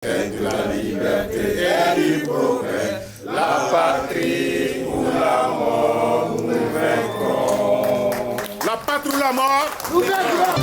Et de la liberté et du progrès, la patrie ou la mort, nous vaincrons. La patrie ou la mort, nous vaincrons.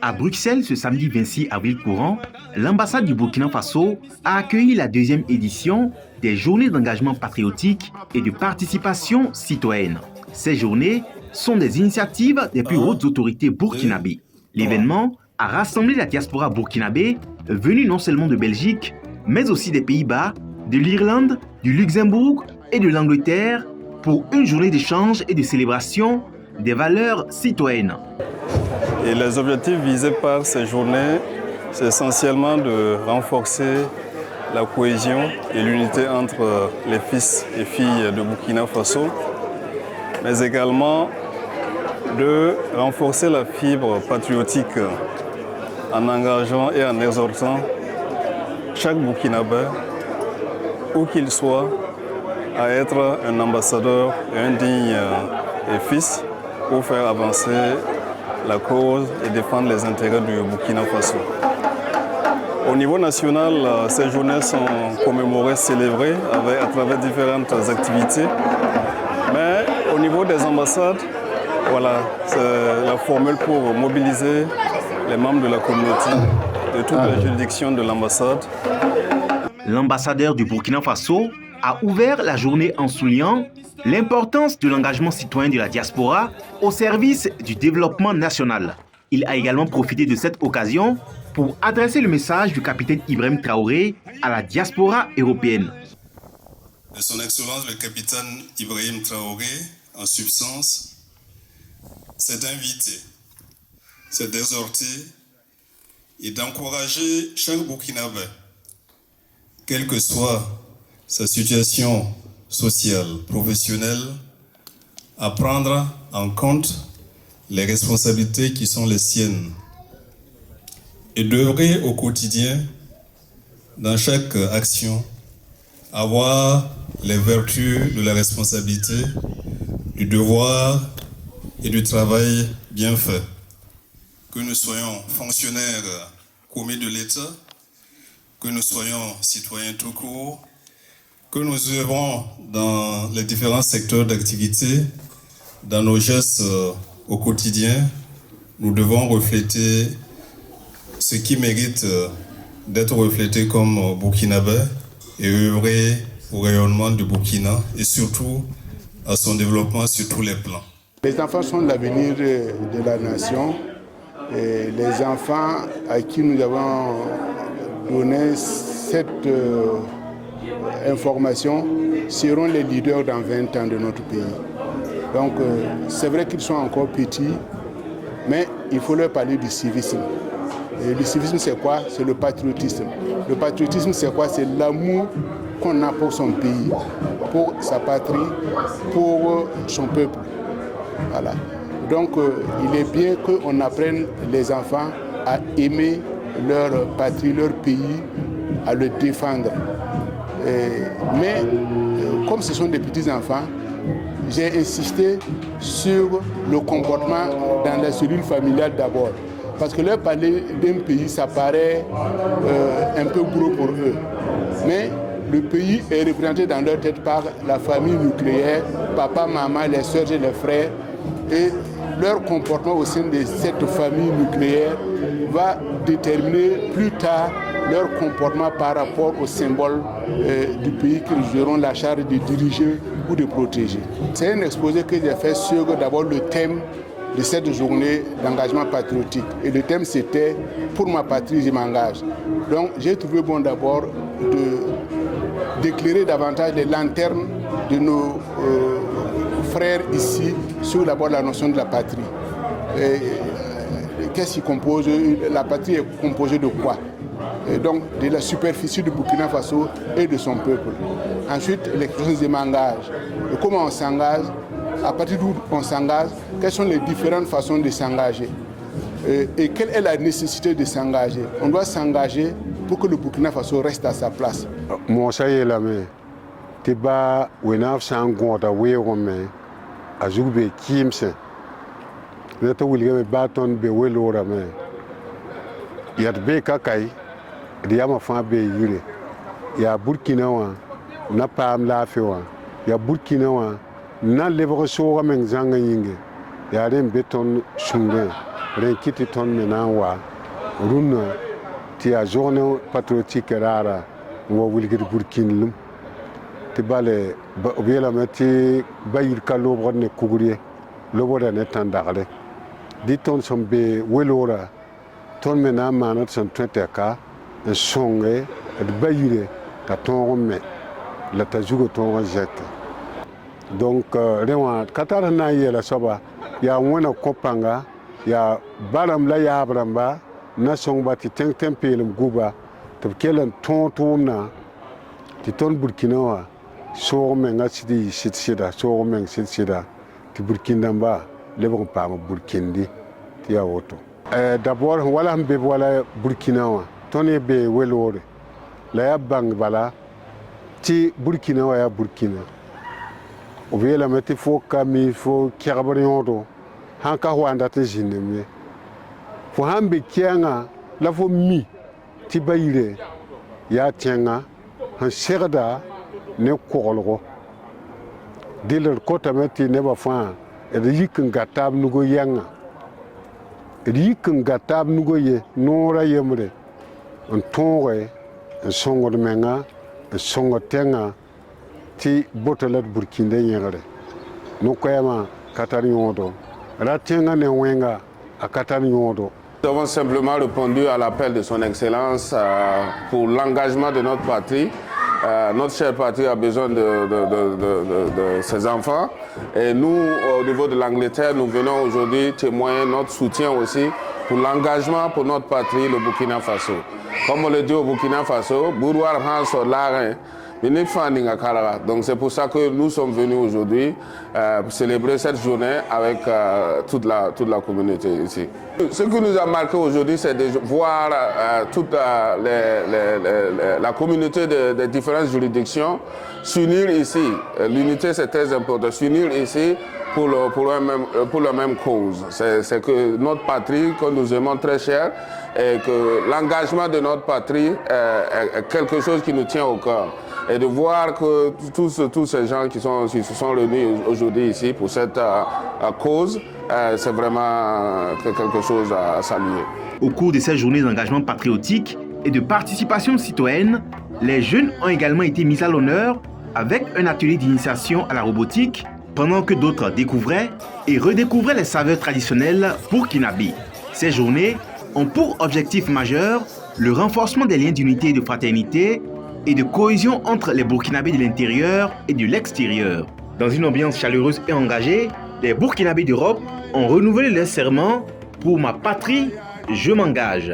À Bruxelles, ce samedi 26 avril courant, l'ambassade du Burkina Faso a accueilli la deuxième édition des Journées d'engagement patriotique et de participation citoyenne. Ces journées sont des initiatives des plus hautes autorités burkinabées. L'événement a rassemblé la diaspora burkinabé venue non seulement de Belgique, mais aussi des Pays-Bas, de l'Irlande, du Luxembourg et de l'Angleterre pour une journée d'échange et de célébration des valeurs citoyennes. Et les objectifs visés par ces journées, c'est essentiellement de renforcer la cohésion et l'unité entre les fils et filles de Burkina Faso, mais également de renforcer la fibre patriotique en engageant et en exhortant chaque Burkinabé, où qu'il soit, à être un ambassadeur et un digne fils pour faire avancer la cause et défendre les intérêts du Burkina Faso. Au niveau national, ces journées sont commémorées, célébrées à travers différentes activités. Mais au niveau des ambassades, voilà, c'est la formule pour mobiliser les membres de la communauté de toutes les juridictions de l'ambassade. L'ambassadeur du Burkina Faso a ouvert la journée en soulignant l'importance de l'engagement citoyen de la diaspora au service du développement national. Il a également profité de cette occasion pour adresser le message du capitaine Ibrahim Traoré à la diaspora européenne. De son Excellence le capitaine Ibrahim Traoré, en substance, c'est d'inviter, c'est d'exhorter et d'encourager chaque Burkinabé, quelle que soit sa situation sociale, professionnelle, à prendre en compte les responsabilités qui sont les siennes et d'œuvrer au quotidien, dans chaque action, avoir les vertus de la responsabilité, du devoir et du travail bien fait. Que nous soyons fonctionnaires commis de l'État, que nous soyons citoyens tout court, que nous œuvrons dans les différents secteurs d'activité, dans nos gestes au quotidien, nous devons refléter ce qui mérite d'être reflété comme Burkinabé et œuvrer au rayonnement du Burkina et surtout à son développement sur tous les plans. Les enfants sont l'avenir de la nation. Et les enfants à qui nous avons donné cette information seront les leaders dans 20 ans de notre pays. Donc c'est vrai qu'ils sont encore petits, mais il faut leur parler du civisme. Et le civisme c'est quoi? C'est le patriotisme. Le patriotisme c'est quoi? C'est l'amour qu'on a pour son pays, pour sa patrie, pour son peuple. Voilà. Donc il est bien qu'on apprenne les enfants à aimer leur patrie, leur pays, à le défendre. Mais comme ce sont des petits-enfants, j'ai insisté sur le comportement dans la cellule familiale d'abord. Parce que leur parler d'un pays, ça paraît un peu gros pour eux. Mais le pays est représenté dans leur tête par la famille nucléaire, papa, maman, les soeurs et les frères. Et leur comportement au sein de cette famille nucléaire va déterminer plus tard leur comportement par rapport au symbole du pays qu'ils auront la charge de diriger ou de protéger. C'est un exposé que j'ai fait sur d'abord le thème de cette journée d'engagement patriotique. Et le thème c'était « Pour ma patrie, je m'engage ». Donc j'ai trouvé bon d'abord d'éclairer davantage les lanternes de nos frères ici sur d'abord la notion de la patrie. Qu'est-ce qui compose? La patrie est composée de quoi? Et donc de la superficie du Burkina Faso et de son peuple. Ensuite, l'expression je m'engage. Et comment on s'engage? À partir d'où on s'engage? Quelles sont les différentes façons de s'engager? Et quelle est la nécessité de s'engager? On doit s'engager pour que le Burkina Faso reste à sa place. ne to wilge me baton be welora me yat be kakai riyama fa be yire ya Burkina wa na pam la fe wa ya Burkina wa na lebo so men zanga yinge ya ren beton sunge ren kiti ton mena wa runa ti a journée patriotique rara wo wilge Burkina lum ti bale biela meti bayir kalo borne kuguriye lobora ne tandagre di ton sombe welora ton mena manat son tweteka en songe et bayire ka ton me la tajugo ton jek donc rewa katara na yela soba ya wona kopanga ya baram la ya bramba na songba ti tempelum guba to kelen ton na ti ton Burkina wa so menga sidi sida so meng sida ti Burkina ba lebon pa Burkindi ti ya woto d'abord wala mbe wala Burkina wa toni be welore la ya bang bala ti Burkina wa ya Burkina o vela meti fo kami fo kyabriondo hanka wanda te jineme fo hambe kianga la fo mi ti bayire ya tianga han serda ne kogolgo diler kota meti ne ba fa e yikin gatab nugo yanga e yikin gatab nugo ye nora yemre on tonge en songo de menga en songo tenga ti botolat Burkinde yengare no koyama katari yodo ra tenga ne wenga a katari yodo. Nous avons simplement répondu à l'appel de son Excellence pour l'engagement de notre patrie. Notre chère patrie a besoin de ses enfants. Et nous, au niveau de l'Angleterre, nous venons aujourd'hui témoigner notre soutien aussi pour l'engagement pour notre patrie, le Burkina Faso. Comme on le dit au Burkina Faso, Bourouar Hanso Larin, donc c'est pour ça que nous sommes venus aujourd'hui célébrer cette journée avec toute la communauté ici. Ce qui nous a marqué aujourd'hui, c'est de voir toute la communauté des différentes juridictions s'unir ici. L'unité, c'est très important, s'unir ici pour la même cause. C'est que notre patrie, que nous aimons très cher, et que l'engagement de notre patrie est quelque chose qui nous tient au cœur. Et de voir que tous ces gens qui se sont réunis aujourd'hui ici pour cette cause, c'est vraiment quelque chose à saluer. Au cours de ces journées d'engagement patriotique et de participation citoyenne, les jeunes ont également été mis à l'honneur avec un atelier d'initiation à la robotique, pendant que d'autres découvraient et redécouvraient les saveurs traditionnelles burkinabées. Ces journées ont pour objectif majeur le renforcement des liens d'unité et de fraternité et de cohésion entre les Burkinabés de l'intérieur et de l'extérieur. Dans une ambiance chaleureuse et engagée, les Burkinabés d'Europe ont renouvelé leur serment « Pour ma patrie, je m'engage ».